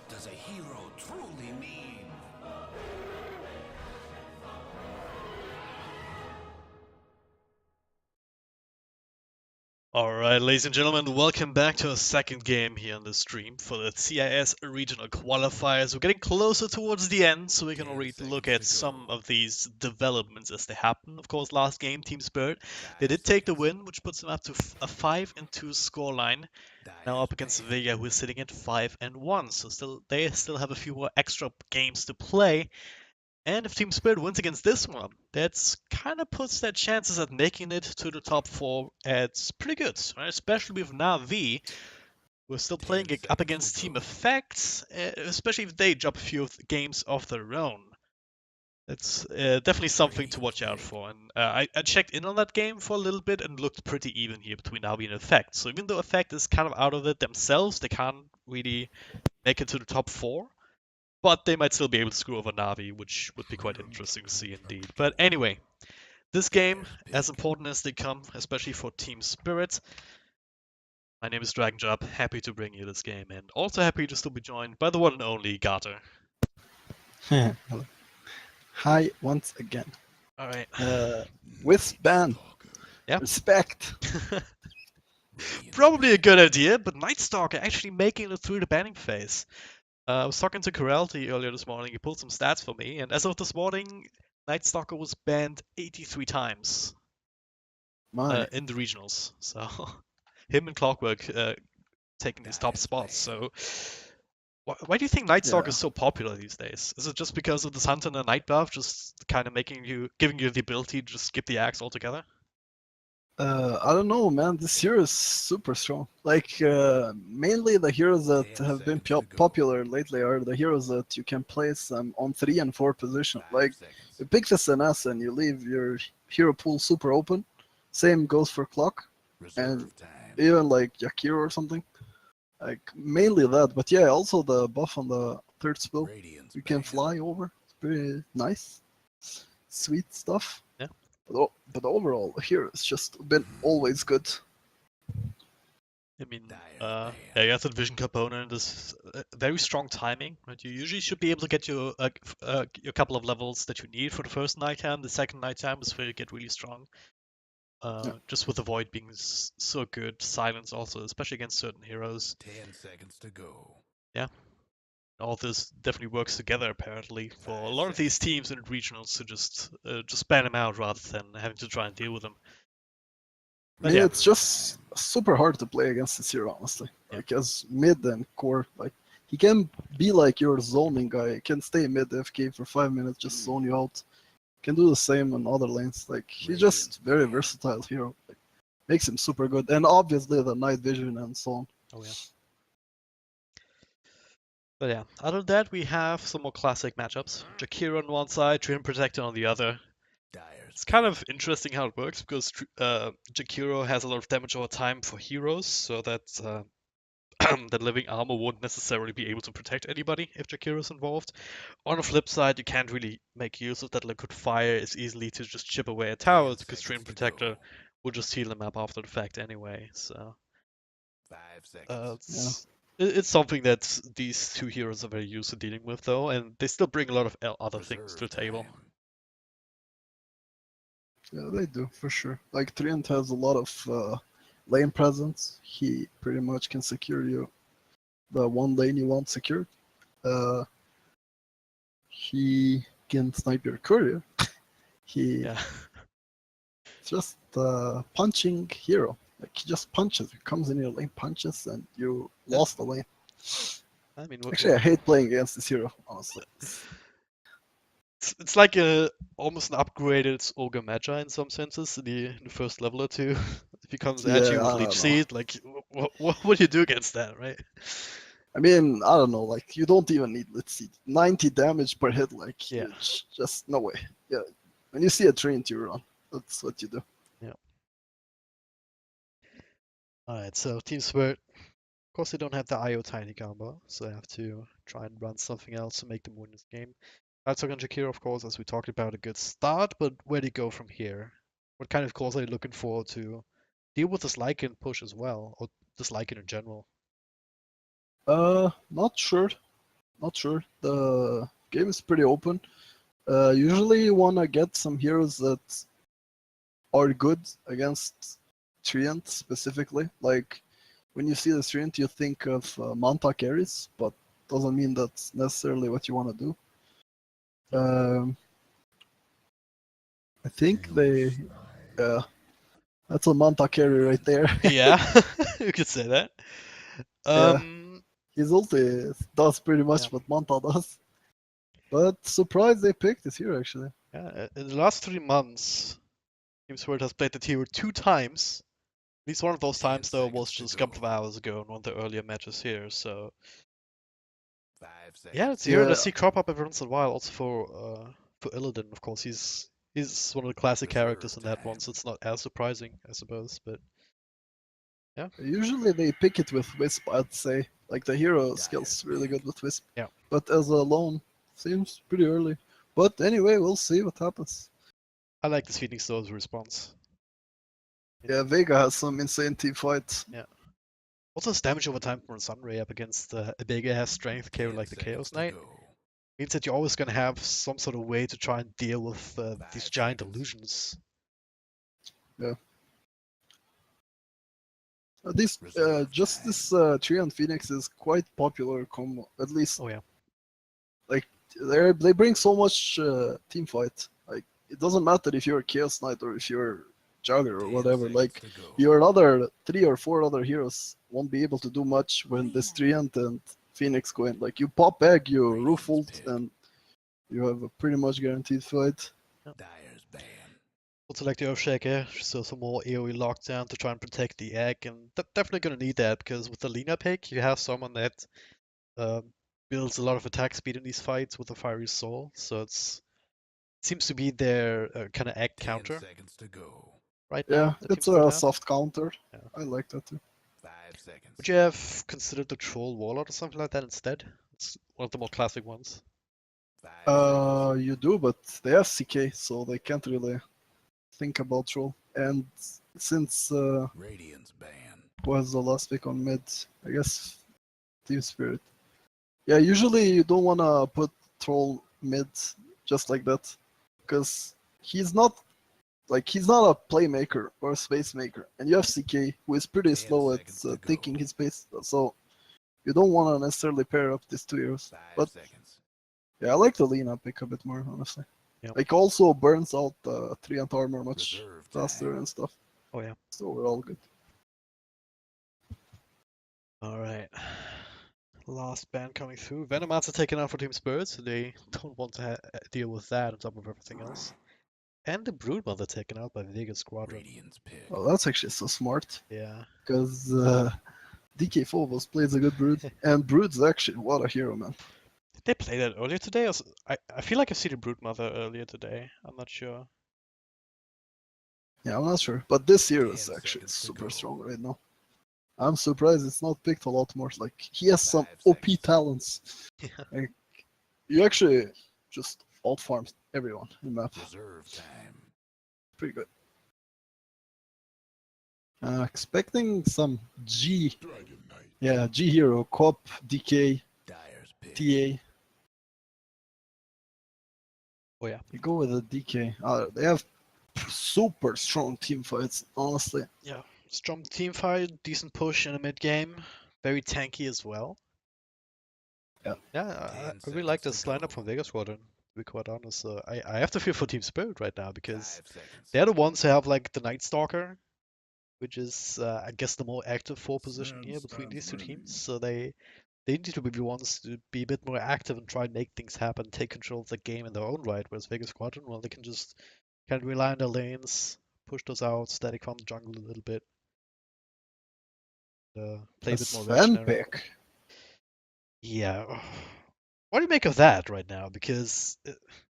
does a hero truly mean? Alright, ladies and gentlemen, welcome back to a second game here on the stream for the CIS regional qualifiers. We're getting closer towards the end, so we can 10 already look seconds at to some go. of these developments as they happen. Of course, last game, Team Spirit, they 5 did take the seconds. win, which puts them up to a 5-2 scoreline. Now Dyer's up against band. Vega, who is sitting at 5-1, so they still have a few more extra games to play. And if Team Spirit wins against this one, that's kind of puts their chances at making it to the top four at pretty good, right? Especially with Navi. We're still 10 playing up seconds to against Team go. Effects, especially if they drop a few games of their own. That's definitely something to Radiant's watch out big. for. And I checked in on that game for a little bit and looked pretty even here between Navi and Effect. So even though Effect is kind of out of it themselves, they can't really make it to the top four. But they might still be able to screw over Navi, which would be quite interesting to see indeed. But anyway, this game, Dyer's as big. important as they come, especially for Team Spirit. My name is Dragon Job, happy to bring you this game, and also happy to still be joined by the one and only Garter. Hello. Hi once again. Alright. Uh, Night Wristband, Stalker. Yeah. respect. Radiant's Probably a big. good idea, but Night Stalker actually making it through the banning phase. I was talking to Corelty earlier this morning, he pulled some stats for me, and as of this morning, Night Stalker was banned 83 times My, in the regionals. So, him and Clockwork taking these top Dyer's spots. band. So, why do you think Night Stalker yeah. is so popular these days? Is it just because of the Sun and the Night buff, just kind of giving you the ability to just skip the axe altogether? I don't know, man. This hero is super strong. Like, mainly the heroes that 10 have been seconds to go. popular lately are the heroes that you can place on 3 and 4 position. 5 Like, seconds. you pick the SNS and you leave your hero pool super open. Same goes for Clock and Reserve time. even like Yakiro or something. Like, mainly that. But yeah, also the buff on the third spell. Radiant's You can band. fly over. It's pretty nice. Sweet stuff. Yeah. But overall, here it's just been always good. I mean, Dyer's yeah, band. you have the vision component. This very strong timing, right? You usually should be able to get your couple of levels that you need for the first night time. The second night time is where you get really strong. Yeah. Just with the void being so good, silence also, especially against certain heroes. 10 seconds to go. Yeah, all this definitely works together apparently for a 5 lot of these seconds. teams in regionals to just ban them out rather than having to try and deal with them. I But mean, yeah, it's just super hard to play against this hero, honestly. yeah, Like, as mid and core, like, he can be like your zoning guy. He can stay mid FK for 5 minutes, just zone you out. Can do the same on other lanes. Like, he's Radiant's just very band. versatile hero. Like, makes him super good. And obviously the night vision and so on. oh yeah. But yeah, other than that, we have some more classic matchups. Jakiro on one side, Treant Protector on the other. Dyer's It's kind big. of interesting how it works because Jakiro has a lot of damage over time for heroes, so that that living armor won't necessarily be able to protect anybody if Jakiro is involved. On the flip side, you can't really make use of that liquid fire as easily to just chip away at 10 towers because seconds Treant to Protector go. will just heal them up after the fact anyway. So 5 seconds. Yeah. it's something that these two heroes are very used to dealing with, though, and they still bring a lot of other things to Reserve the table. time. Yeah, they do, for sure. Like, Treant has a lot of lane presence. He pretty much can secure you the one lane you want secured. Uh, he can snipe your courier. He's Yeah, just a punching hero. Like, he just punches. He comes in your lane, punches, and you yeah. lost the lane. I mean, Actually, I hate playing against this hero, honestly. it's like a almost an upgraded Ogre Magi in some senses. In the first level or two, if he comes at Yeah, you with I Leech don't know. Seed, like what do you do against that, right? I mean, I don't know. Like, you don't even need, let's see, 90 damage per hit. Like, Yeah, just no way. Yeah, when you see a Treant, you run. That's what you do. yeah. All right, so Team Spirit. Of course, they don't have the IO Tiny combo, so they have to try and run something else to make them win this game. Herzog and Shakira, of course, as we talked about, a good start, but where do you go from here? What kind of calls are you looking for to deal with this Lycan push as well, or this Lycan in general? Not sure. Not sure. The game is pretty open. Usually you wanna get some heroes that are good against Treant specifically. Like when you see the Treant, you think of Manta carries, but doesn't mean that's necessarily what you want to do. I think they, yeah, that's a Manta carry right there. Yeah, you could say that. Yeah. His ulti does pretty much Yeah. what Manta does. But surprised they picked this hero actually. Yeah, in the last 3 months, Team Spirit has played the hero 2 times. At least one of those 10 times, though, was seconds to just a couple of go. hours ago in one of the earlier matches here. So 5 yeah, seconds. it's a hero that I Yeah, see crop up every once in a while. Also for Illidan, of course, he's one of the classic characters in Reserve that one, time. so it's not as surprising, I suppose. But yeah, usually they pick it with Wisp, I'd say. Like the hero Dyer's skill's really pick. good with Wisp. yeah. But as a lone, seems pretty early. But anyway, we'll see what happens. I like this Phoenix Stone's response. Yeah, Vega has some insane team fights. Yeah. Also, his damage over time from Sunray up against a Vega has strength carry 10 like the seconds Chaos to Knight go. means that you're always going to have some sort of way to try and deal with these 5 giant seconds. illusions. Yeah. This Reserve just time. this Tree and Phoenix is quite popular combo. At least Oh yeah. like they bring so much team fight. Like it doesn't matter if you're Chaos Knight or if you're Jugger or 10 whatever. seconds Like to go. your other 3 or 4 other heroes won't be able to do much when this Treant and Phoenix go in. Like you pop egg, you roof ult, Radiant's pick. and you have a pretty much guaranteed fight. Dyer's ban. Also like the Earthshaker, so some more AoE lockdown to try and protect the egg, and definitely gonna need that because with the Lina pick, you have someone that um, builds a lot of attack speed in these fights with a Fiery Soul, so it seems to be their kind of egg 10 counter seconds to go. right Yeah, now that Team it's Spirit a have. soft counter. Yeah. I like that too. 5 seconds. Would you have considered the Troll Warlord or something like that instead? It's one of the more classic ones. 5 seconds. You do, but they have CK, so they can't really think about troll. And since Radiant's ban. who has the last pick on mid? I guess Team Spirit. Yeah, usually you don't wanna put troll mid just like that, because he's not he's not a playmaker or a space maker, and you have CK who is pretty 10 slow at seconds to go. taking his space. So you don't want to necessarily pair up these 2 heroes. 5 But seconds. yeah, I like the Lina pick a bit more, honestly. Yep. Like also burns out 3 and armor much Reserve faster time. and stuff. Oh yeah. So we're all good. All right. Last ban coming through. Venomancer taken out for Team Spirit, so they don't want to deal with that on top of everything else. And the Broodmother taken out by Vega Squadron. Radiant's pick. Oh, that's actually so smart, Yeah. because DK Phobos plays a good Brood, and Brood's actually what a hero, man. Did they play that earlier today? I feel like I've seen the Broodmother earlier today. I'm not sure. Yeah, I'm not sure, but this hero 10 is actually seconds to super go. strong right now. I'm surprised it's not picked a lot more. Like he has some 5 OP seconds. talents. Yeah. Like, you actually just alt farm everyone in map. Reserve time. Pretty good. Expecting some G. Dragon Knight. Yeah, G hero, Cop, DK, Dyer's pick. TA. Oh yeah. You go with a DK. They have super strong team fights, honestly. Yeah. Strong team fight, decent push in the mid game. Very tanky as well. Yeah. Yeah, 10 I really like seconds this to lineup go. from Vega Squadron, to be quite honest. I have to feel for Team Spirit right now 5 because seconds. they're the ones who have like the Night Stalker, which is I guess the more active 4 position here between these two teams. So they need to be the ones to be a bit more active and try and make things happen, take control of the game in their own right. Whereas Vega Squadron, well, they can just kind of rely on their lanes, push those out, static farm the jungle a little bit, play a bit more Sven reactionary. pick. Yeah. What do you make of that right now? Because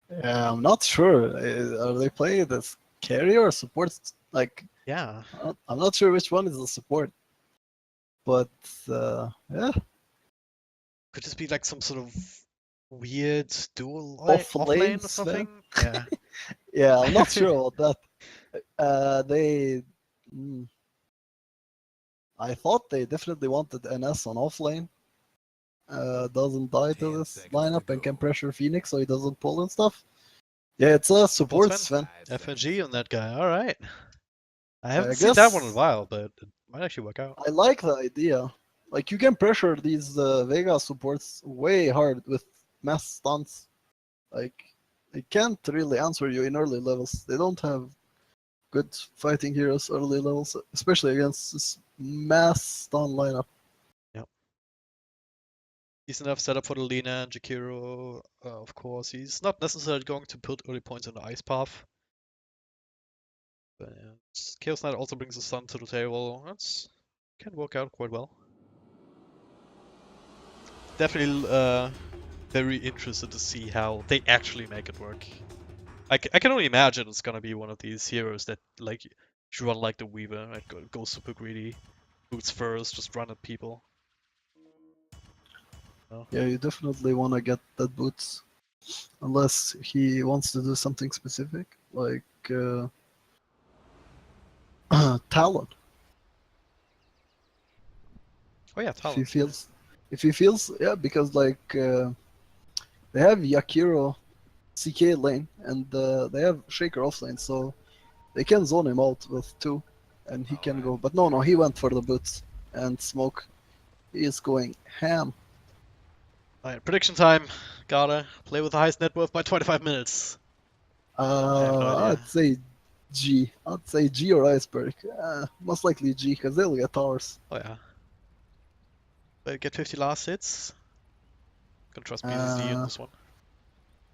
Yeah, I'm not sure. Are they playing this carry or support? Like, yeah, I'm not sure which one is the support. But yeah, could this be like some sort of weird dual off off lane lane or Sven. something? Yeah. Yeah, I'm not sure about that. They. I thought they definitely wanted NS on off lane, doesn't die 10 to this seconds lineup to and can go. pressure Phoenix so he doesn't pull and stuff. Yeah, it's a support Sven. 5 FNG on that guy. All right. I haven't I seen that one in a guess while, but it might actually work out. I like the idea. Like you can pressure these Vega supports way hard with mass stunts. Like they can't really answer you in early levels. They don't have good fighting heroes early levels, especially against this mass stun lineup. Decent enough setup for the Lina and Jakiro, of course. He's not necessarily going to put early points on the ice path. But yeah, Chaos Knight also brings the sun to the table. That's can work out quite well. Definitely very interested to see how they actually make it work. I can only imagine it's gonna be one of these heroes that like you run like the Weaver, like goes super greedy, boots first, just run at people. Yeah, you definitely want to get that boots, unless he wants to do something specific, like Talon. Oh yeah, If he Talon. feels, yeah, because like they have Yakiro CK lane and they have Shaker offlane, so they can zone him out with two, and he can go. But no, he went for the boots and smoke. He is going ham. Alright, prediction time. Gotta play with the highest net worth by 25 minutes. I have no idea. I'd say G. I'd say G or Iceberg. Most likely G, because they'll get towers. Oh yeah. But get 50 last hits. Can trust BZZ in Uh, this one.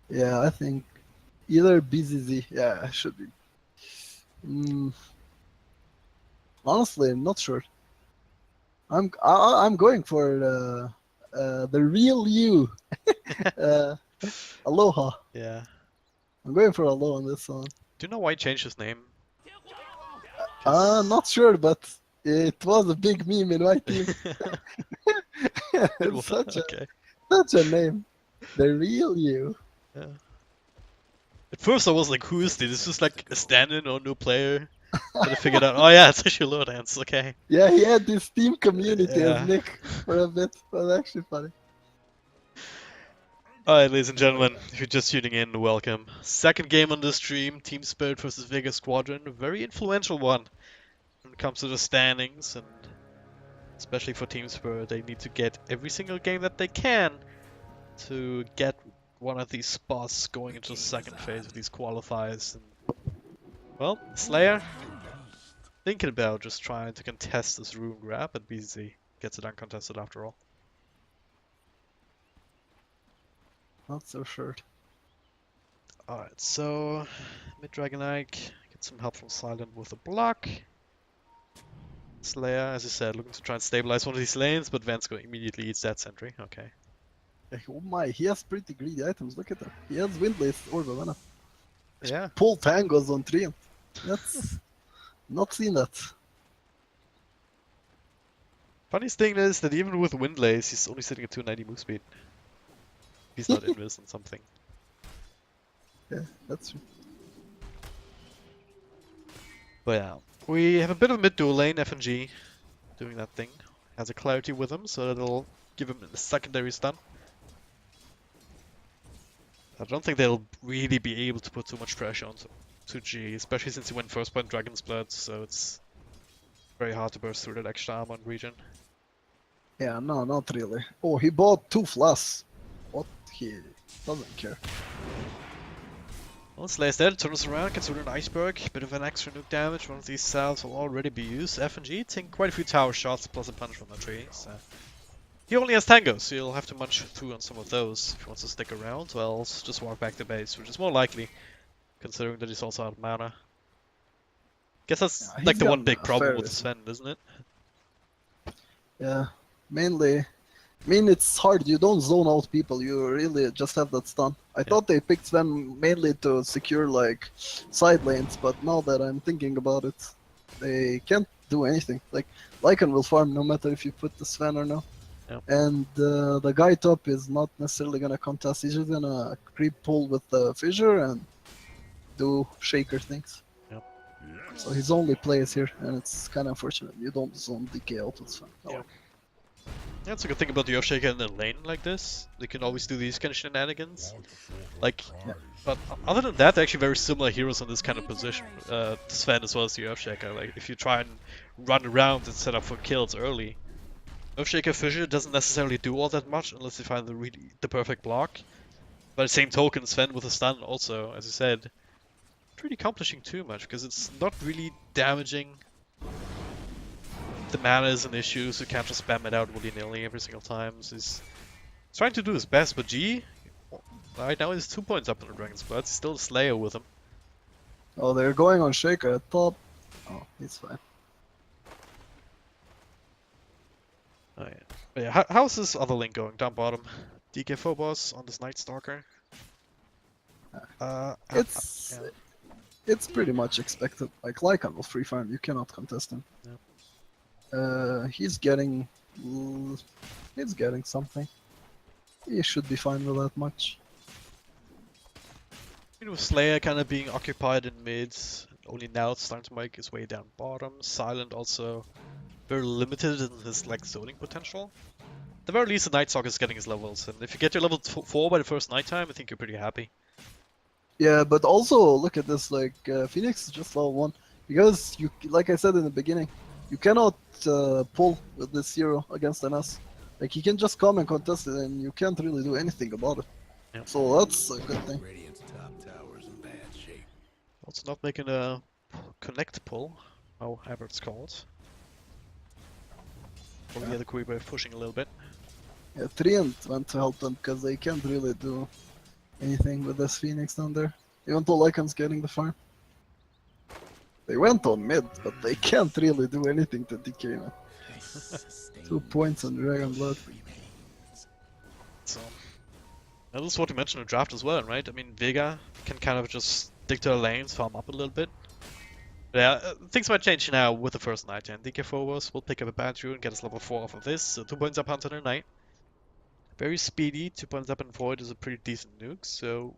yeah, I think either BZZ. Yeah, it should be. Mm, honestly, I'm not sure. I'm going for the real you. uh, Aloha. Yeah. I'm going for Aloha on this one. Do you know why he changed his name? 'Cause- Not sure, but it was a big meme in my team. It It's was- such a okay. such a name. The real you. Yeah. At first I was like, who is this? This is like a stand-in or new player. Then I figured out, oh yeah, it's actually Lowdance, okay. Yeah, he had this team community as Yeah. Nick for a bit. It was actually funny. Alright, ladies and gentlemen, if you're just tuning in, welcome. Second game on the stream, Team Spirit versus Vega Squadron. A very influential one when it comes to the standings, and especially for Team Spirit, they need to get every single game that they can to get one of these spots going into the second phase of these qualifiers. And, well, Slayer thinking about just trying to contest this rune grab, but BZ gets it uncontested after all. Not so sure. Alright, so mid Dragon Ike, get some help from Silent with a block. Slayer, as I said, looking to try and stabilize one of these lanes, but Vance going immediately eats that sentry. Okay. Oh my, he has pretty greedy items. Look at that. He has Windlace or Bavana. Yeah. Pull tangos on Treant. That's not seen that. Funniest thing is that even with Windlace, he's only sitting at 290 move speed. He's not invis on something. Yeah, that's true. But yeah, we have a bit of a mid-dual lane, FNG, doing that thing. Has a clarity with him, so that'll give him a secondary stun. I don't think they'll really be able to put too much pressure on to G, especially since he went first by Dragon's Blood, so it's very hard to burst through that extra armor and region. Yeah, no, not really. Oh, he bought 2 flasks. What? He doesn't care. Well, Slayer's dead, turns around, gets rid of an iceberg, bit of an extra nuke damage, one of these salves will already be used. FNG taking quite a few tower shots plus a punch from the tree, so... He only has tangos, so he'll have to munch through on some of those if he wants to stick around, or else just walk back to base, which is more likely, considering that he's also out of mana. Guess that's Yeah, like he's the one got big a problem fair with risk. Sven, isn't it? Yeah, mainly. I mean, it's hard. You don't zone out people. You really just have that stun. I thought they picked Sven mainly to secure like side lanes, but now that I'm thinking about it, they can't do anything. Like Lycan will farm no matter if you put the Sven or no. Yeah. And the guy top is not necessarily gonna contest. He's just gonna creep pull with the fissure and do shaker things. Yep. So his only play is here, and it's kind of unfortunate. You don't zone DK out with Sven. Yeah. That's a good thing about the Earthshaker in a lane like this. They can always do these kind of shenanigans. Like, but other than that, they're actually very similar heroes in this kind of position. Sven as well as the Earthshaker. Like, if you try and run around and set up for kills early, Earthshaker Fissure doesn't necessarily do all that much unless you find the perfect block. But at the same token, Sven with a stun also, as you said, not really accomplishing too much because it's not really damaging. The mana is an issue, so you can't just spam it out willy-nilly every single time. So he's trying to do his best, but G, right now he's 2 points up in the Dragon's Blood. He's still a Slayer with him. Oh, they're going on Shaker at top. Oh, he's fine. Oh, yeah. But yeah, how's this other lane going? Down bottom. DK Phobos on this Night Stalker. It's yeah. it's pretty much expected. Like Lycan will free farm, you cannot contest him. Yep. He's getting something. He should be fine with that much. You know, Slayer kind of being occupied in mid. Only now it's starting to make his way down bottom. Silent also very limited in his like zoning potential. At the very least, the Night Stalker is getting his levels, and if you get your level 4 by the first nighttime, I think you're pretty happy. Yeah, but also look at this. Like Phoenix is just level 1 because you, like I said in the beginning, you cannot pull with this hero against an S. Like he can just come and contest it, and you can't really do anything about it. Yep. So that's a good thing. Radiant's top tower's in bad shape. Also not making a connect pull, however it's called. Probably the other quick way of pushing a little bit. Yeah, Treant went to help them because they can't really do anything with this Phoenix down there. Even though Lycan's getting the farm. They went on mid, but they can't really do anything to DK now. 2 points on Dragon Blood. So, that is what you mentioned in draft as well, right? I mean, Vega can kind of just stick to her lanes, farm up a little bit. But yeah, things might change now with the first night, and DK Phobos will pick up a Bantu and get us level 4 off of this, so 2 points up onto the Knight. Very speedy, 2 points up in Void is a pretty decent nuke, so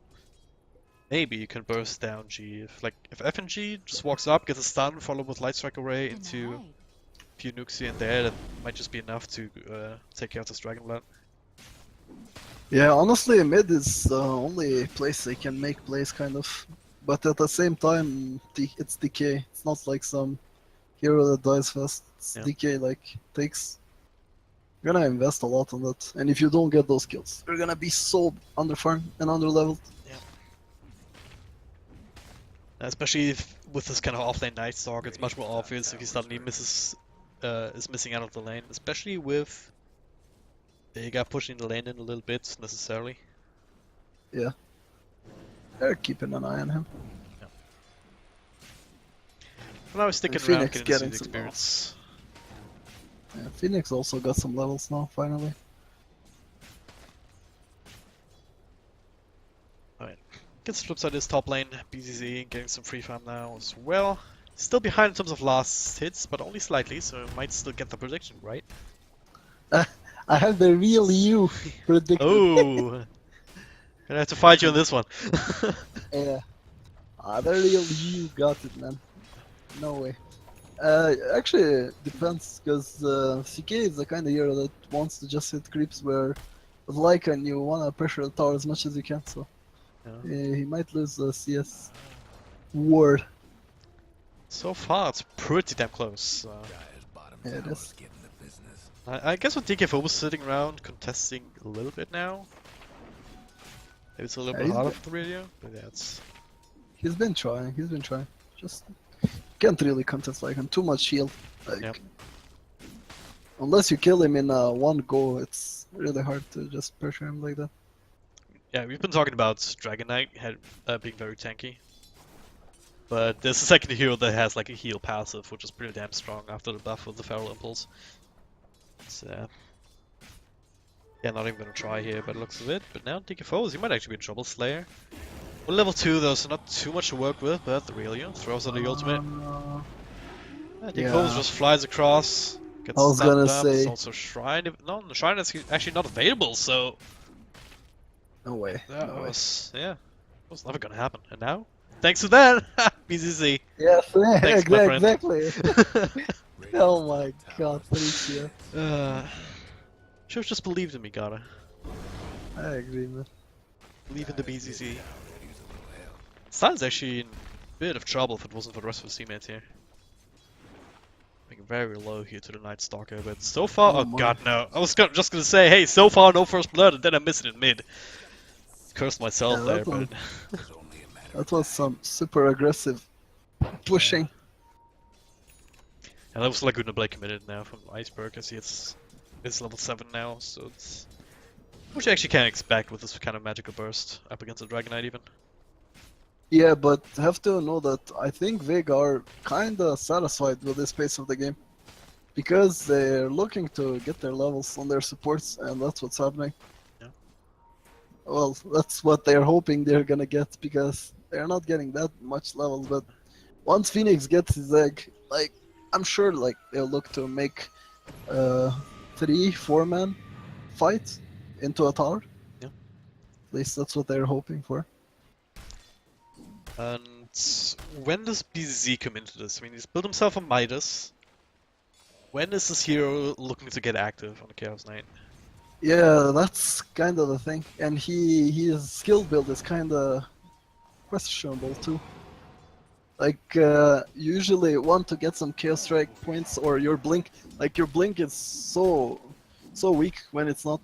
maybe you can burst down G. If FNG just walks up, gets a stun, followed with Light Strike Array into a few nukes here and there, that might just be enough to take care of this Dragon Blood. Yeah, honestly, mid is the only place they can make plays, kind of. But at the same time, it's DK. It's not like some hero that dies fast. It's Yeah. DK, like, takes... You're gonna invest a lot on that. And if you don't get those kills, you're gonna be so underfarmed and underleveled. Especially with this kind of offlane Night Stalker, it's much more obvious if he suddenly is missing out of the lane. Especially with Vega pushing the lane in a little bit, necessarily. Yeah. They're keeping an eye on him. But now he's sticking And around, Phoenix getting to see getting the some experience. Yeah, Phoenix also got some levels now, finally. Alright. Gets flip side is top lane, BZZ getting some free farm now as well. Still behind in terms of last hits, but only slightly, so might still get the prediction right. I have the real you predicted. Oh! Gonna have to fight you on this one. Yeah. The real you got it, man. No way. Actually, it depends, because CK is the kind of hero that wants to just hit creeps where with Lycan you want to pressure the tower as much as you can, so Yeah. he might lose the CS war. So far, it's pretty damn close. Dyer's bottom Yeah, it tower's is. getting the business. I guess with DK Phobos sitting around, contesting a little bit now. Maybe it's a little Yeah, bit he's harder been- for the radio, but yeah, it's... He's been trying, Just can't really contest Lycan, too much shield. Like, Yep. Unless you kill him in one go, it's really hard to just pressure him like that. Yeah, we've been talking about Dragon Knight being very tanky. But there's a second hero that has like a heal passive, which is pretty damn strong after the buff with the Feral Impulse. So, yeah, not even gonna try here by the looks of it. But now DK Phobos, he might actually be in trouble. Slayer. Well, level 2 though, so not too much to work with, but the Aurelio throws out the ultimate. DK Phobos yeah. just flies across, gets I was stunned gonna up. say- There's also Shrine. No, the Shrine is actually not available, so No way. that No way. was, yeah, it was never gonna happen. And now, thanks to that, BZZ. Yes, Thanks, my friend. exactly. Radiant's Oh my top god, tower's Felicia. Should've just believed in me, gotta. I agree, man. Believe in the BZZ. Style's actually in a bit of trouble if it wasn't for the rest of his teammates here. Being very low here to the Night Stalker, but so far, Oh oh my. god no. I was just gonna say, hey, so far no first blood, and then I miss it in mid. Cursed myself Yeah, there, but that was some super aggressive pushing. and that was Laguna Blake committed now from Iceberg. I see it's level 7 now, so it's which you actually can expect with this kind of magical burst up against a Dragon Knight even. Yeah, but have to know that I think Vega are kinda satisfied with this pace of the game. Because they're looking to get their levels on their supports, and that's what's happening. Yeah. Well, that's what they're hoping they're gonna get, because they're not getting that much levels, but once Phoenix gets his egg, like, I'm sure like they'll look to make 3-4 man fight into a tower. Yeah. At least that's what they're hoping for. And when does BZ come into this? I mean, he's built himself a Midas. When is this hero looking to get active on the Chaos Knight? Yeah, that's kind of the thing, and his skill build is kind of questionable too. Like usually want to get some Chaos Strike points or your blink. Like your blink is so weak when it's not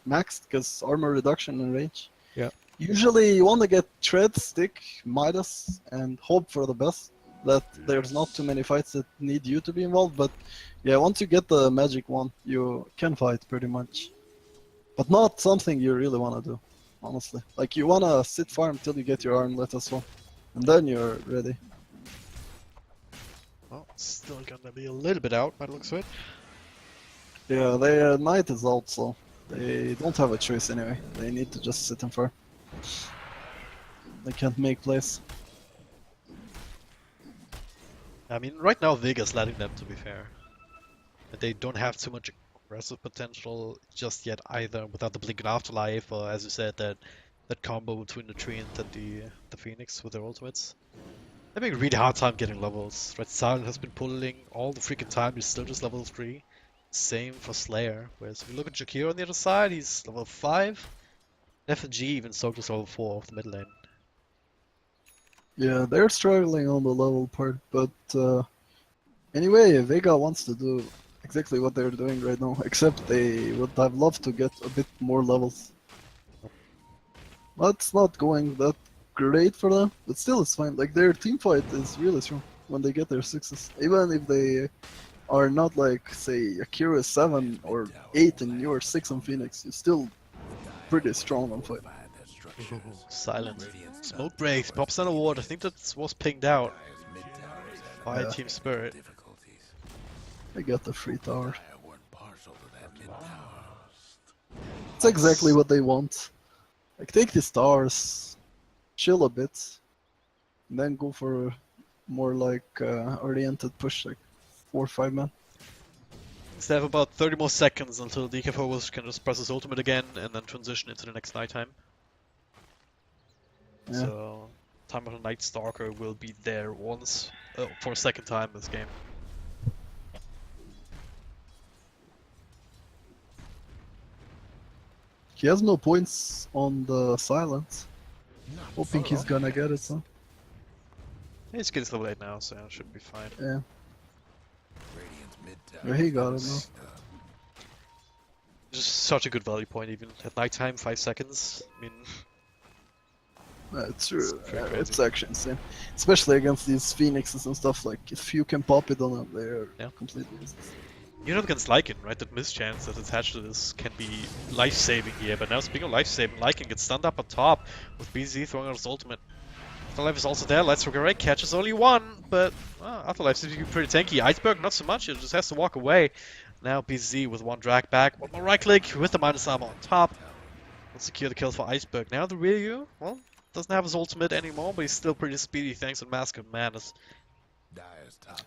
maxed because armor reduction and range. Yeah. Usually you want to get Tread, Stick, Midas, and hope for the best. That there's not too many fights that need you to be involved, but yeah, once you get the magic one, you can fight pretty much. But not something you really want to do, honestly. Like you want to sit farm till you get your armlet as well, and then you're ready. Well, still gonna be a little bit out by the looks of it. Yeah, their knight is out, so they don't have a choice anyway. They need to just sit and farm. They can't make plays. I mean, right now Vega's letting them, to be fair. And they don't have too much aggressive potential just yet either, without the Blinking Afterlife, or as you said, that combo between the Treant and the Phoenix with their ultimates. They're having a really hard time getting levels. Red Silent has been pulling all the freaking time, he's still just level 3. Same for Slayer, whereas if you look at Jakiro on the other side, he's level 5. FNG even soaked us level 4 off the mid lane. Yeah, they're struggling on the level part, but anyway, Vega wants to do exactly what they're doing right now, except they would have loved to get a bit more levels. That's not going that great for them, but still it's fine. Like their team fight is really strong when they get their 6s. Even if they are not like, say, Akira 7 or 8 and you're 6 on Phoenix, you're still pretty strong on fight. Silent. Smoke breaks, pops on a ward. I think that was pinged out by Team Spirit. They got the free tower. It's exactly what they want. Like take the stars, chill a bit, and then go for a more like oriented push, like 4 or 5 man. They have about 30 more seconds until DK Focus can just press his ultimate again and then transition into the next nighttime. Yeah. So, Time of the Night Stalker will be there once, for a second time this game. He has no points on the silence. Hoping he's gonna get it, so. His kid's level 8 now, so it should be fine. Yeah. Yeah, he got it now. Just such a good value point even. At nighttime, 5 seconds. I mean, It's true. pretty crazy. It's actually insane. Especially against these Phoenixes and stuff, like if you can pop it on them, they're completely useless. you're not against Lycan, right? That mischance that's attached to this can be life-saving here. But now, speaking of life-saving, Lycan gets stunned up on top with BZ throwing out his ultimate. Afterlife is also there. Let's Regret catches only one, but Afterlife seems to be pretty tanky. Iceberg, not so much. It just has to walk away. Now BZ with one drag back, one more right click with the minus armor on top. Will secure the kills for Iceberg. Now the Ryu, well, doesn't have his ultimate anymore, but he's still pretty speedy thanks to Mask of Madness.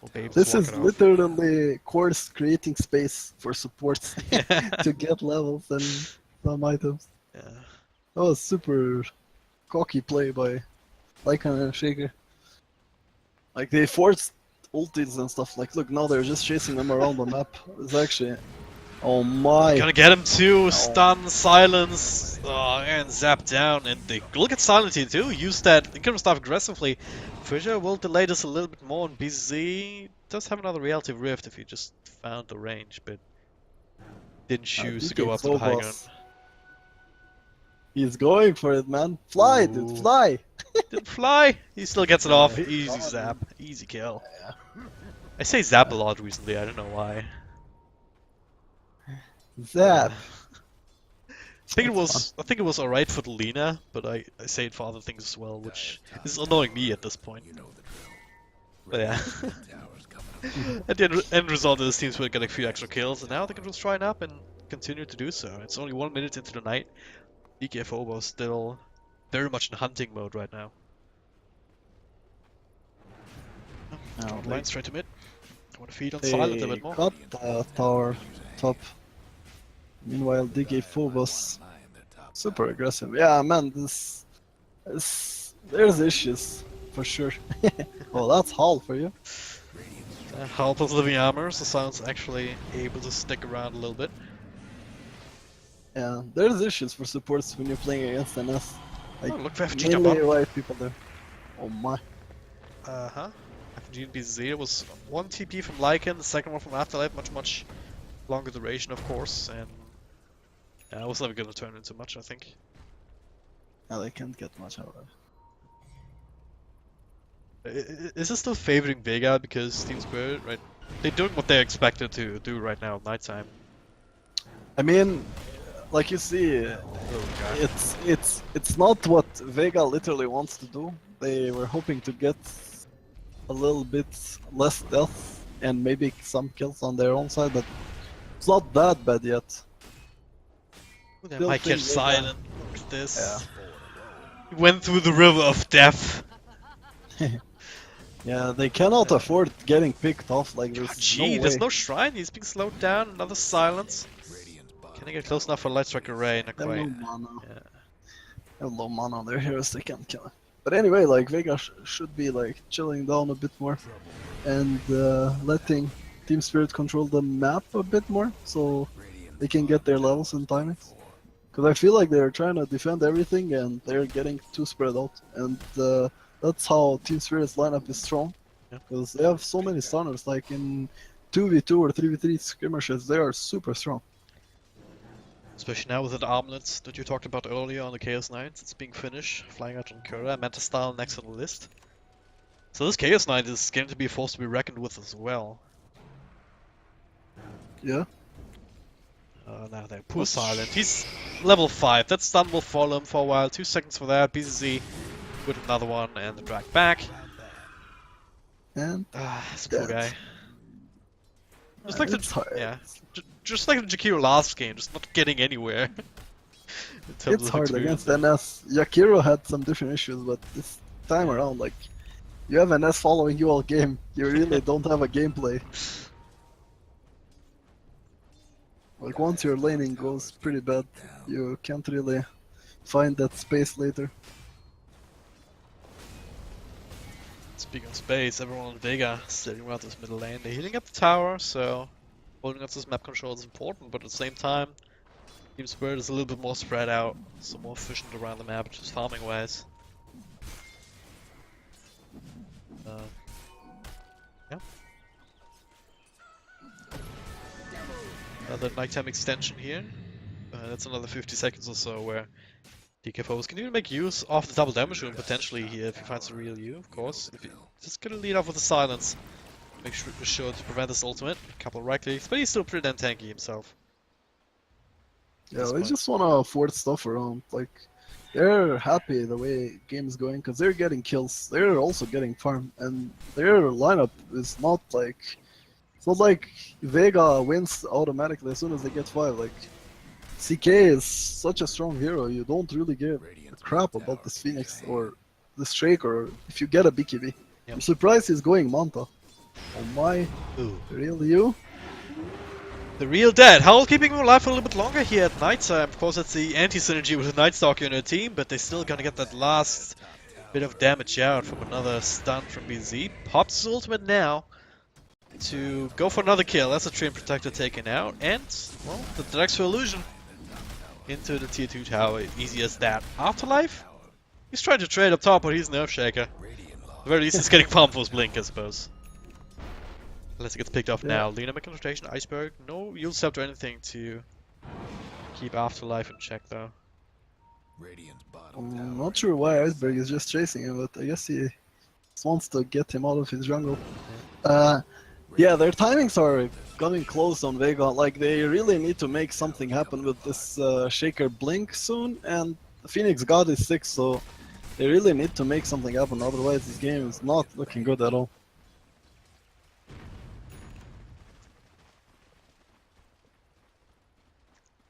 Will be able to This walk is it off. literally course creating space for supports to get levels and some items. Yeah. That was super cocky play by Lycan and Shaker. Like they forced ultis and stuff. Like look, now they're just chasing them around the map. It's actually Oh my. Gonna get him too. Stun, silence, and zap down. And they look at silent here too. Use that incredible stuff aggressively. Fisher will delay this a little bit more. And BZ does have another reality rift if he just found the range, but didn't choose to go up to the high ground. He's going for it, man. Fly, dude, Ooh. fly. Didn't fly. He still gets it off. he Easy got him. zap. Easy kill. Yeah. I say zap a lot recently. I don't know why. Zap. I think it was alright for the Lina, but I say it for other things as well, which is annoying me at this point. You know the drill. But yeah. Towers coming up. At the end result is teams will get a few extra kills, and now they can just try up and continue to do so. It's only 1 minute into the night. DKFO was still very much in hunting mode right now. Line straight to mid. I want to feed on silent a bit more. Got the tower top. Meanwhile, DK4 was super aggressive. Yeah, man, there's issues for sure. Oh, that's Hall for you. Hal plus living armor, so Silent's actually able to stick around a little bit. Yeah, there's issues for supports when you're playing against NS. Like, Oh, look for FG jump mainly up. white people there. Oh my. Uh-huh. FG and BZ was one TP from Lycan, the second one from Afterlife, much longer duration of course, and yeah, I was never gonna turn into much, I think. Yeah, they can't get much out of it. Is it still favoring Vega because Team Spirit, right? They're doing what they're expected to do right now at nighttime. I mean, like you see, Oh god. it's not what Vega literally wants to do. They were hoping to get a little bit less death and maybe some kills on their own side, but it's not that bad yet. They Still might think catch Vega- Silent. Look at this. Yeah. He went through the river of death. Yeah, they cannot afford getting picked off like this. God, gee, no there's way. no shrine. He's being slowed down. Another silence. Radiant's bottom. Can I get close enough for Light Strike Array? Not They have quite. no mana. Yeah. They have low mana on their heroes, they can't kill it. But anyway, like Vega should be like chilling down a bit more and letting Team Spirit control the map a bit more, so they can get their levels and timings. Because I feel like they're trying to defend everything and they're getting too spread out, and that's how Team Spirit's lineup is strong. Yeah. Because they have so many stunners, like in 2v2 or 3v3 skirmishes, they are super strong. Especially now with the armlets that you talked about earlier on the Chaos Knights. It's being finished. Flying out on Kura. Manta style next on the list. So this Chaos Knight is going to be a force to be reckoned with as well. Yeah. Now there. Poor Silent. He's level 5. That stun will follow him for a while. 2 seconds for that. BZZ with another one and the drag back. And This poor guy. Just like it's hard. yeah, just like the Jakiro last game, just not getting anywhere. In terms It's of hard experience. against NS. Yakiro had some different issues, but this time around, like, you have NS following you all game. You really don't have a gameplay. Like, once your laning goes pretty bad, you can't really find that space later. Speaking of space, everyone on Vega sitting around this middle lane. They're healing up the tower, so holding up this map control is important, but at the same time, Team Spirit is a little bit more spread out, so more efficient around the map, just farming wise. Yeah. Another nighttime extension here. That's another 50 seconds or so where DKFOs can even make use of the double damage room potentially here if he finds a real U, of course. If he, just gonna lead off with the silence. Make sure to prevent this ultimate. A couple of right clicks, but he's still pretty damn tanky himself. Yeah, This they point. just wanna force stuff around. Like, they're happy the way game is going because they're getting kills. They're also getting farm, and their lineup is not like it's not like Vega wins automatically as soon as they get 5. Like, CK is such a strong hero. You don't really give a crap about this Phoenix or this Drake, or if you get a BKB. Yep. I'm surprised he's going Manta. Oh my, Ooh. real you? The real dead. Howl keeping him alive for a little bit longer here at night time. Of course, that's the anti-synergy with the Night Stalker in their team, but they're still gonna get that last bit of damage out from another stun from BZ. Pops his ultimate now. to go for another kill. That's a Train Protector taken out, and, well, the Deluxe Illusion into the tier 2 tower. Easy as that. Afterlife? He's trying to trade up top, but he's Nerf Shaker. At the very least, he's getting farm force blink, I suppose. Unless it gets picked off now. Lena Concentration, Iceberg. No use up to anything to keep Afterlife in check, though. I'm not sure why Iceberg is just chasing him, but I guess he just wants to get him out of his jungle. Yeah, their timings are coming close on Vega. Like, they really need to make something happen with this Shaker blink soon, and Phoenix God is 6, so they really need to make something happen, otherwise this game is not looking good at all.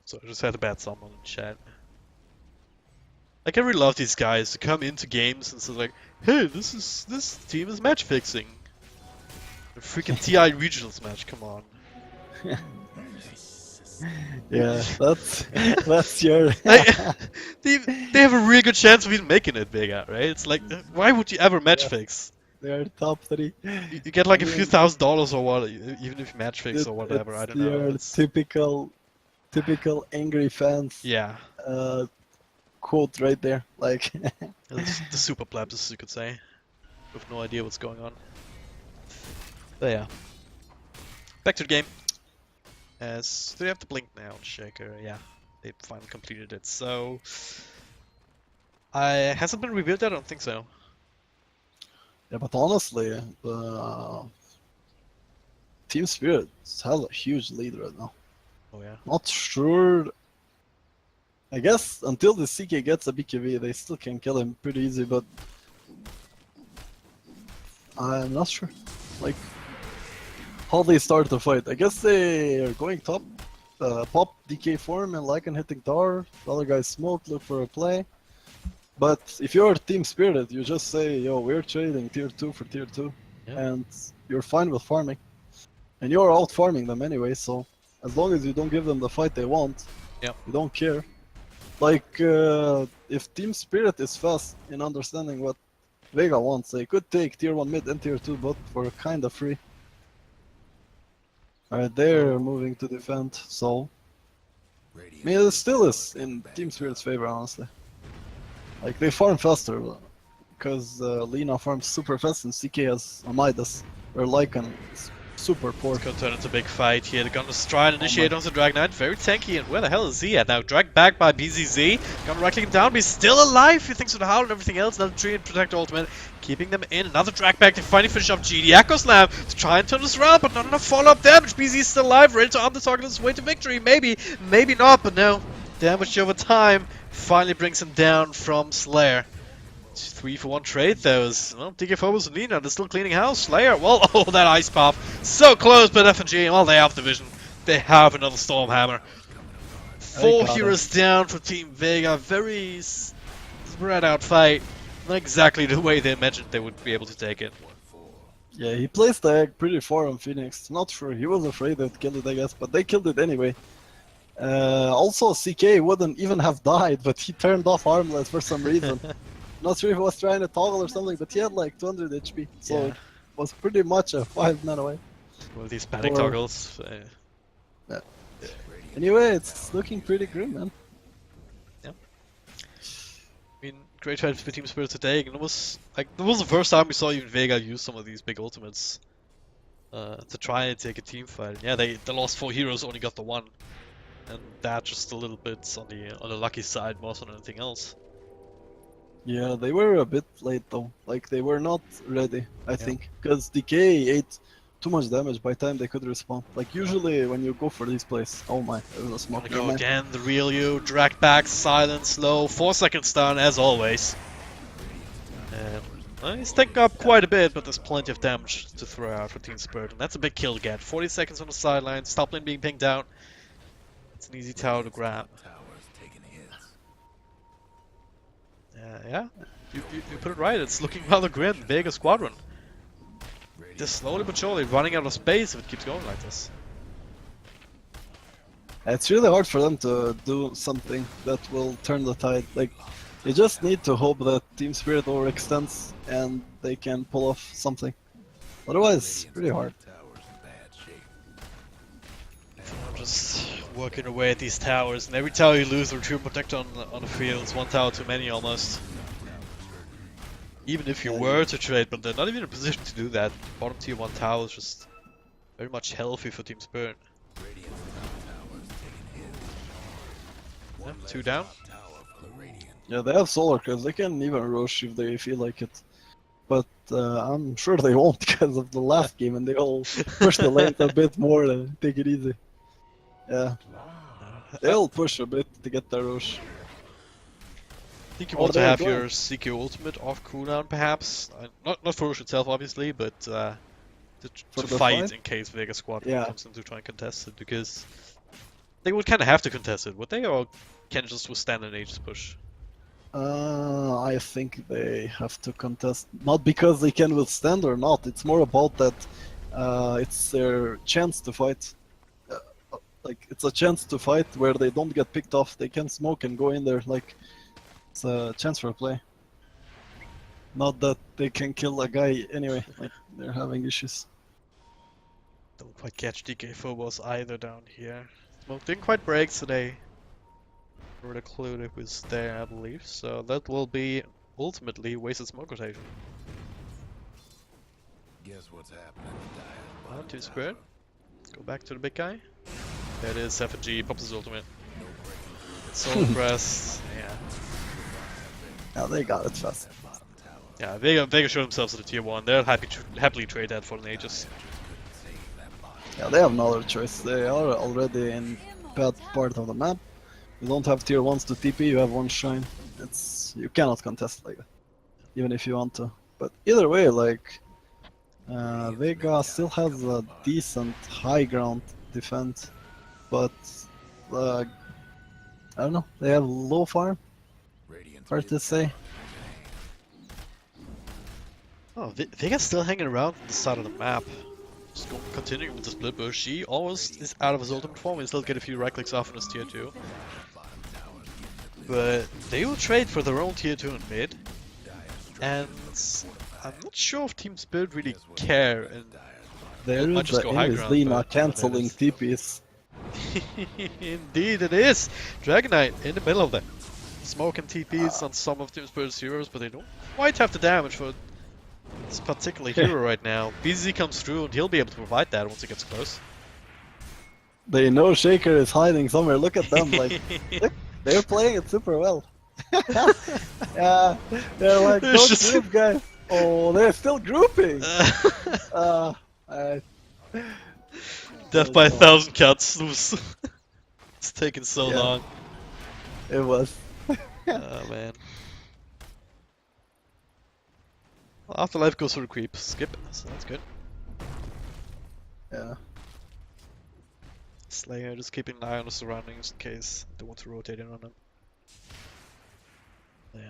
So I just had to bat someone in chat. Like, I really love these guys to come into games and say like, hey, this team is match fixing. The freaking TI regionals match, come on. Yeah, that's your... they have a really good chance of even making it, Vega, right? It's like, why would you ever match fix? They're top 3. You get like a few $1,000s or what, even if you match fix or whatever, I don't know. Your typical angry fans. Yeah. Quote right there, like. The super plebs, as you could say. With no idea what's going on. But yeah. Back to the game. As do they have to blink now, Shaker? Yeah, they finally completed it. So, hasn't been revealed yet? I don't think so. Yeah, but honestly, Team Spirit has a huge lead right now. Oh yeah. Not sure. I guess until the CK gets a BKB, they still can kill him pretty easy, but I'm not sure. Like, how they start the fight. I guess they are going top, pop DK form and Lycan hitting tower. The other guys smoke, look for a play. But if you're Team Spirit, you just say, yo, we're trading tier 2 for tier 2, and you're fine with farming. And you're out farming them anyway, so as long as you don't give them the fight they want, you don't care. Like, if Team Spirit is fast in understanding what Vega wants, they could take tier 1 mid and tier 2 bot for kinda free. Alright, they're moving to defend, so... I mean, it still is in Team Spirit's favor, honestly. Like, they farm faster, because Lina farms super fast and CK has a Midas, where Lycan is super poor. It's gonna turn into a big fight here. They're gonna try and initiate onto Drag Knight. Very tanky, and where the hell is he at now? Dragged back by BZZ. Gonna right click him down, but he's still alive. He thinks of the howl and everything else. Another Tree and Protect ultimate. Keeping them in. Another drag back to finally finish off GD. Echo Slam to try and turn this around, but not enough follow-up damage. BZ is still alive, ready to arm the target on his way to victory. Maybe, maybe not, but no. Damage over time finally brings him down from Slayer. 3-for-1 trade though is, well, DK Phobos and Lina, they're still cleaning house. Slayer, well, oh, that ice path. So close, but FNG, well, they have the vision. They have another Stormhammer. 4 heroes down for Team Vega. Very spread out fight. Not exactly the way they imagined they would be able to take it. Yeah, he placed the egg pretty far on Phoenix. Not sure, he was afraid they'd kill it, I guess, but they killed it anyway. Also, CK wouldn't even have died, but he turned off Armless for some reason. Not sure if he was trying to toggle or something, but he had like 200 HP, so it was pretty much a 5-man away. Well, these panic toggles. Yeah. Anyway, it's looking pretty grim, man. Yeah. I mean, great fight for Team Spirit today, and it was the first time we saw even Vega use some of these big ultimates to try and take a team fight. Yeah, they lost 4 heroes, only got the 1, and that just a little bit on the lucky side more than anything else. Yeah, they were a bit late though. Like, they were not ready, I think. Because DK ate too much damage by the time they could respawn. Like, usually when you go for these plays... Oh my, there was a smoke. Go again, the real you. Dragged back, silent, slow. 4 seconds stun, as always. And he's taking up quite a bit, but there's plenty of damage to throw out for Team Spirit. And that's a big kill to get. 40 seconds on the sideline, top lane being pinged out. It's an easy tower to grab. Yeah, you put it right, it's looking rather grim, Vega Squadron. They're slowly but surely running out of space if it keeps going like this. It's really hard for them to do something that will turn the tide. Like, they just need to hope that Team Spirit overextends and they can pull off something. Otherwise, pretty hard. just working away at these towers, and every tower you lose, the retreat protector on the field is one tower too many almost. Even if you were to trade, but they're not even in a position to do that. Bottom tier 1 tower is just very much healthy for Team Spirit. Yeah, 2 down. Yeah, they have solar crest. They can even rush if they feel like it. But I'm sure they won't because of the last game, and they all push the lanes a bit more and take it easy. Yeah, they'll push a bit to get the rush. I think you Oh, want to they're have going. your CQ ultimate off cooldown, perhaps. Not for Rush itself, obviously, but to For the fight fight? in case Vega squad Yeah. comes in to try and contest it, because they would kind of have to contest it, would they, or can just withstand an Aegis push? I think they have to contest, not because they can withstand or not. It's more about that it's their chance to fight. Like, it's a chance to fight where they don't get picked off. They can smoke and go in there. Like, it's a chance for a play. Not that they can kill a guy anyway. Like, they're having issues. Don't quite catch DK Phobos either down here. Smoke didn't quite break, so they were the clue that was there, I believe. So that will be ultimately wasted smoke rotation. Guess what's happening? On to Spirit. Go back to the big guy. There it is, FNG, pops his ultimate. Soul Crest, yeah. Yeah, they got it fast. Yeah, Vega showed themselves at the tier 1. They'll happily trade that for an Aegis. Yeah, they have no other choice. They are already in bad part of the map. You don't have tier 1s to TP, you have 1 shrine. You cannot contest like that, even if you want to. But either way, like, Vega still has a decent high ground defense, but I don't know, they have low farm, hard to say. Oh, Vega's still hanging around on the side of the map. Just continuing with the split bush. She almost is out of his ultimate form and still get a few right clicks off on his tier 2. But they will trade for their own tier 2 in mid. And I'm not sure if Team Spirit really care. And There might is just the go high aim is ground, Lina but cancelling that is- TPs. Indeed it is! Dragonite in the middle of them. Smoke and TPs on some of Team Spirit's heroes, but they don't quite have the damage for this particular hero right now. BZ comes through and he'll be able to provide that once he gets close. They know Shaker is hiding somewhere. Look at them, like, look, they're playing it super well. Yeah, they're like, There's don't just- group, guys. Oh, they're still grouping. Death by 1,000 cuts. It's taking so Yeah. long. It was. Oh man. Well, Afterlife goes for the creep. Skip, so that's good. Yeah. Slayer just keeping an eye on the surroundings in case they want to rotate in on them. Yeah.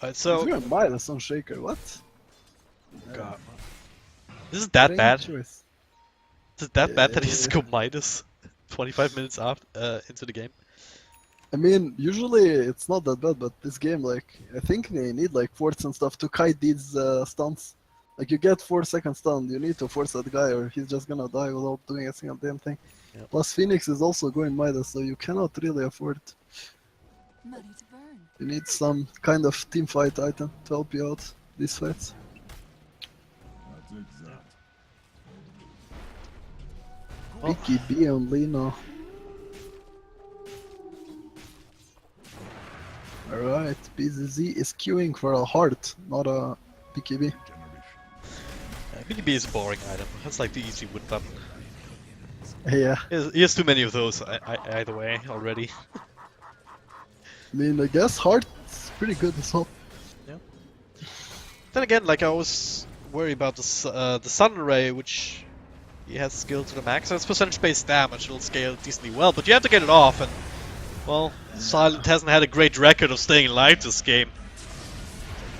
Alright, So so. you're gonna buy this on Shaker. What? God. This is that Strange bad? choice. Is it that bad that he's Yeah. go Midas 25 minutes after into the game? I mean, usually it's not that bad, but this game, like, I think they need like forts and stuff to kite these stunts. Like, you get 4 second stun, you need to force that guy, or he's just gonna die without doing a single damn thing. Yep. Plus, Phoenix is also going Midas, so you cannot really afford it. Money to burn. You need some kind of team fight item to help you out these fights. Well- Vicky B on Lina. Alright, BZZ is queuing for a heart, not a PKB. BKB is a boring item. That's like the easy win button. Yeah, He has too many of those either way already. I mean, I guess heart's pretty good as well. Then again, like I was worried about the Sun Ray, which he has skill to the max. So it's percentage-based damage. It'll scale decently well, but you have to get it off. And well, Silent hasn't had a great record of staying alive this game.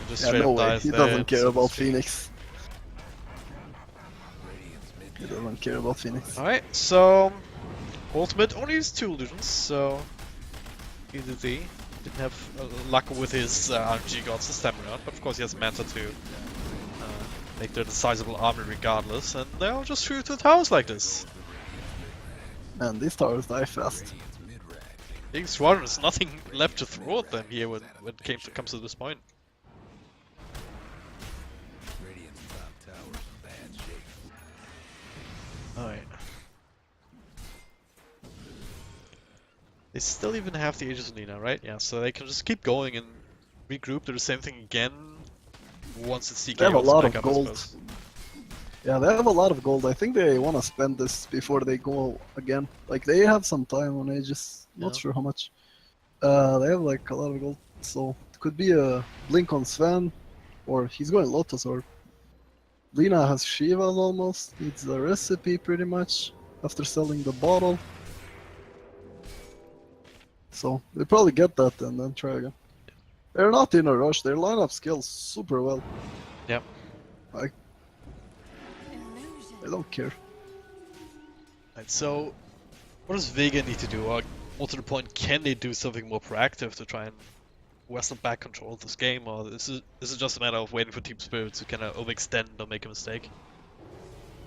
Just Yeah, straight no up way, dies he there, doesn't care so to about speak. Phoenix. He doesn't care about Phoenix. Alright, so ultimate only has 2 illusions, so easy. Didn't have luck with his RNG gods this time around, but of course he has Manta to make the sizable army regardless, and they'll just shoot to the towers like this. Man, these towers die fast. Radiant's mid-range. Big Squadron, there's nothing left to throw at them here when it comes to this point. Radiant's top tower's in bad shape. Alright. They still even have the Aegis Lina, right? Yeah, so they can just keep going and regroup, do the same thing again once it's CK They have a also lot back of up, I gold. suppose. Yeah, they have a lot of gold. I think they want to spend this before they go again. Like, they have some time on Aegis. Not Yeah. sure how much. They have, like, a lot of gold. So, it could be a blink on Sven, or he's going Lotus, or Lina has Shivas almost. Needs the recipe pretty much after selling the bottle. So, they probably get that and then try again. They're not in a rush. Their lineup scales super well. Yep. Like, Illusion. I don't care. Right, so what does Vega need to do? Or more to the point, can they do something more proactive to try and wrestle back control of this game? Or is it just a matter of waiting for Team Spirit to kind of overextend or make a mistake?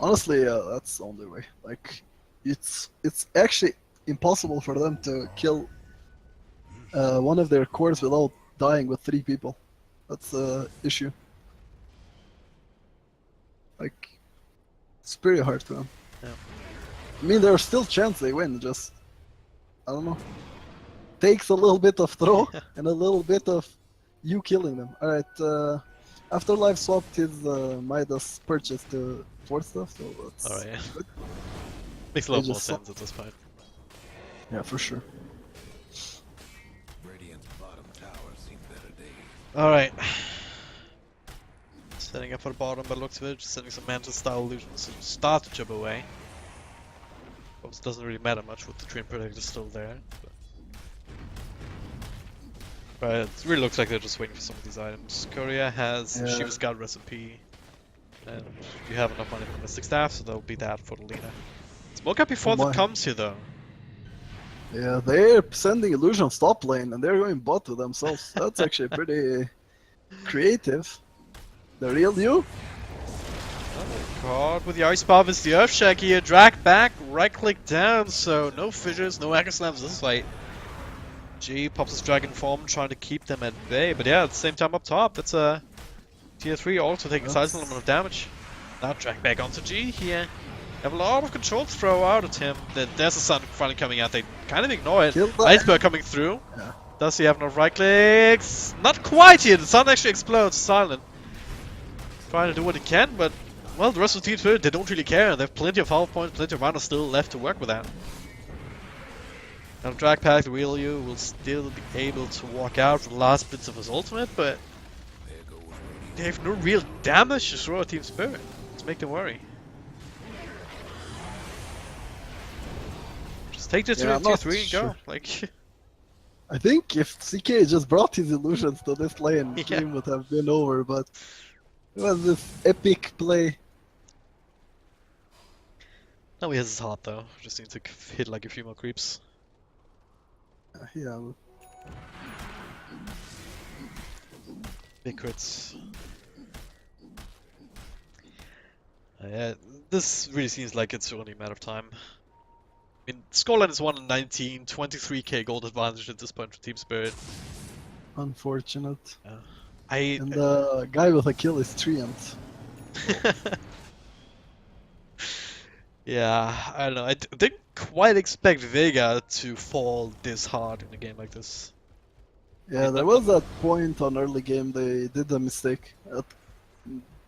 Honestly, that's the only way. Like, it's actually impossible for them to kill one of their cores without dying with 3 people. That's the issue. Like, it's pretty hard for them. Yeah. I mean, there's still chance they win. Just, I don't know. Takes a little bit of throw and a little bit of you killing them. All right. Afterlife swapped his Midas purchase to 4 stuff, so that's Alright, yeah. good. Makes a lot They more just sense at this point. Yeah, for sure. Radiant's bottom tower seen better days. Alright. Setting up for the bottom by the looks of it, just sending some Mantis style illusions to start to chip away. It doesn't really matter much with the Train Protector still there. But it really looks like they're just waiting for some of these items. Korea has Yeah. Shiva's God recipe. And you have enough money for the Mystic Staff, so that'll be that for the Lina. Smoke up before Oh that my. comes here though. Yeah, they're sending Illusion top lane and they're going bot to themselves. That's actually pretty creative. The real you? Oh god, with the Ice Bomb is the Earthshack here. Drag back, right click down, so no fissures, no Echo Slams this fight. G pops his Dragon Form, trying to keep them at bay, but yeah, at the same time up top, that's a tier 3 also taking a sizable amount of damage. Now drag back onto G here. Have a lot of control to throw out at him. There's the sun finally coming out, they kind of ignore it. Kill that. Iceberg coming through. Yeah. Does he have enough right clicks? Not quite here, the sun actually explodes, silent. Trying to do what he can, but well, the rest of the Team Spirit, they don't really care. They have plenty of health points, plenty of mana still left to work with that. Now Drag Pack, the real you, will still be able to walk out for the last bits of his ultimate, but There goes Radiant. they have no real damage to throw at Team Spirit. Let's make them worry. Just take this Yeah, I'm tier not 3 and go. sure. Like, I think if CK just brought his illusions to this lane, Yeah. game would have been over, but it was this epic play. now he has his heart though. Just needs to hit like a few more creeps. Yeah, Big crits. Yeah, this really seems like it's only a matter of time. I mean, scoreline is 1 in 19, 23k gold advantage at this point for Team Spirit. unfortunate. I And the guy with a kill is Treant. yeah, I don't know. I didn't quite expect Vega to fall this hard in a game like this. Yeah, there was that point on early game they did a mistake that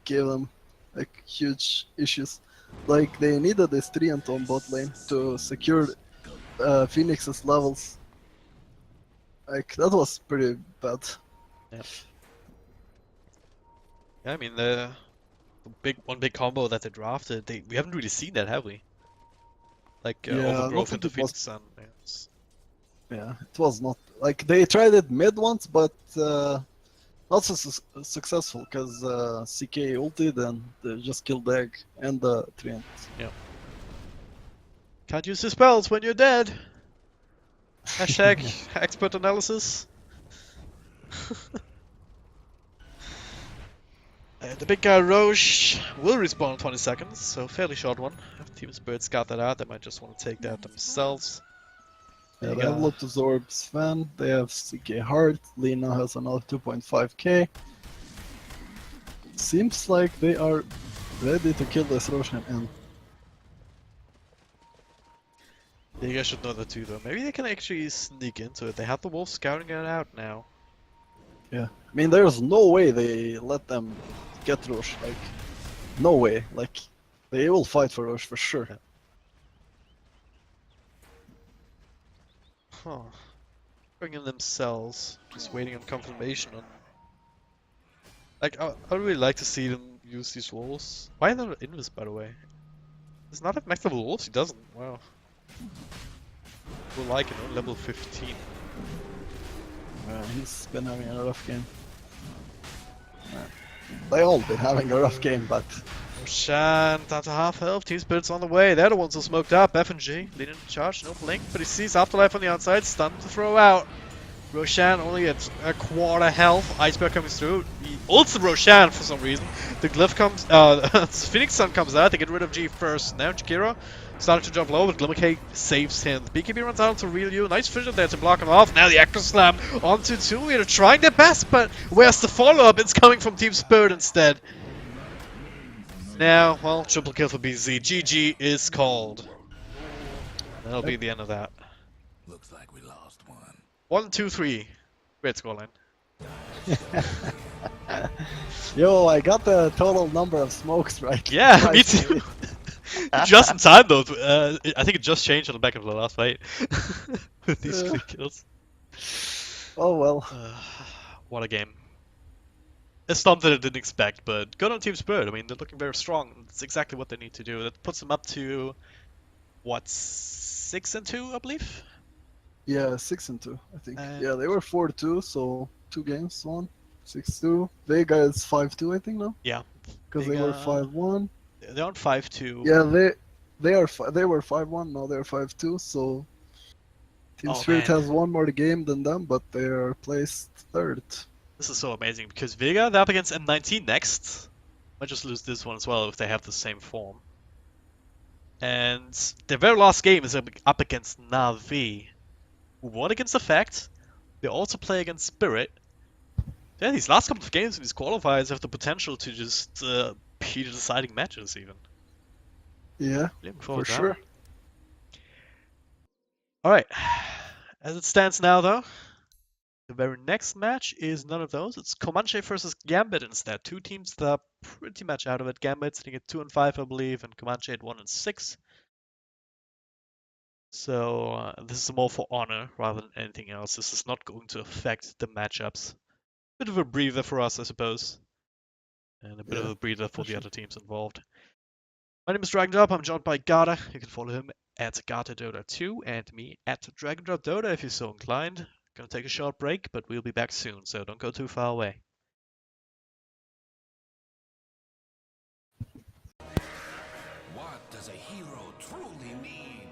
gave them like huge issues. Like they needed this Treant on bot lane to secure Phoenix's levels. Like that was pretty bad. Yeah, I mean the one big combo that they drafted, we haven't really seen that, have we? Like Yeah, I don't overgrowth think into it was- Phoenix Sun. Yeah, it's- Yeah, it was not like they tried it mid once, but not so successful because CK ulted and they just killed the egg and the Treant. Can't use the spells when you're dead. Hashtag expert analysis. The big guy Roche will respawn in 20 seconds, so fairly short one. If Team Spirit's got that out, they might just want to take that themselves. Yeah, they have Lotus Orb, Sven, they have CK Heart, Lina has another 2.5k. Seems like they are ready to kill this Roshan and Vega should know that too, though. Maybe they can actually sneak into it. They have the wolves scouting it out now. yeah. I mean, there's no way they let them get Rosh, like, no way. Like, they will fight for Rosh for sure. Yeah. Huh. Going in themselves, just waiting on confirmation on. Like, I would really like to see them use these wolves. Why are they not invis, by the way? Does not have max level wolves? He doesn't. Wow. We'll like it on level 15. He's been having a rough game. They all been having a rough game, but Roshan down to half health. Team Spirit's on the way. They're the ones who smoked up. F&G leading the charge. No blink, but he sees Afterlife on the outside. Stun to throw out. Roshan only at a quarter health. Iceberg coming through. He ults the Roshan for some reason. The glyph comes. Phoenix Sun comes out. They get rid of G first. Now Jakiro started to jump low, but Glimmercake saves him. The BKB runs out to Real You. Nice vision there to block him off. Now the Acro Slam onto 2. They're trying their best, but where's the follow up? It's coming from Team Spirit instead. Now, well, triple kill for BZ. GG is called. That'll be the end of that. Looks like we lost one. 1, 2, 3. Great scoreline. yo, I got the total number of smokes right. Yeah, right me too. Just in time though. I think it just changed on the back of the last fight with these Yeah. clear kills. Oh well. What a game. It's something I didn't expect, but good on Team Spirit. I mean, they're looking very strong. That's exactly what they need to do. That puts them up to what, 6-2, I believe. Yeah, 6-2, I think. And- Yeah, they were 4-2, so 2 games won. 6-2. Vega is 5-2, I think now. Yeah. Because they were Vega- 5-1. They're on 5-2. Yeah, they were 5-1. Now they're 5-2. So Team Oh, Spirit man. has one more game than them, but they are placed third. This is so amazing because Vega, they're up against M19 next. Might just lose this one as well if they have the same form. And their very last game is up against Na'Vi, who won against Effect. They also play against Spirit. Yeah, these last couple of games in these qualifiers have the potential to just be the deciding matches even. Yeah, Looking for forward to that. sure. Alright, as it stands now though, the very next match is none of those. It's Comanche versus Gambit instead. Two teams that are pretty much out of it. Gambit sitting at 2-5, I believe, and Comanche at 1-6. So this is more for honor rather than anything else. This is not going to affect the matchups. Bit of a breather for us, I suppose. And a bit of Yeah, a breather for for the sure. other teams involved. My name is DragonDrop. I'm joined by Gata. You can follow him at GataDota2 and me at DragonDropDota if you're so inclined. Gonna take a short break, but we'll be back soon, so don't go too far away. What does a hero truly mean?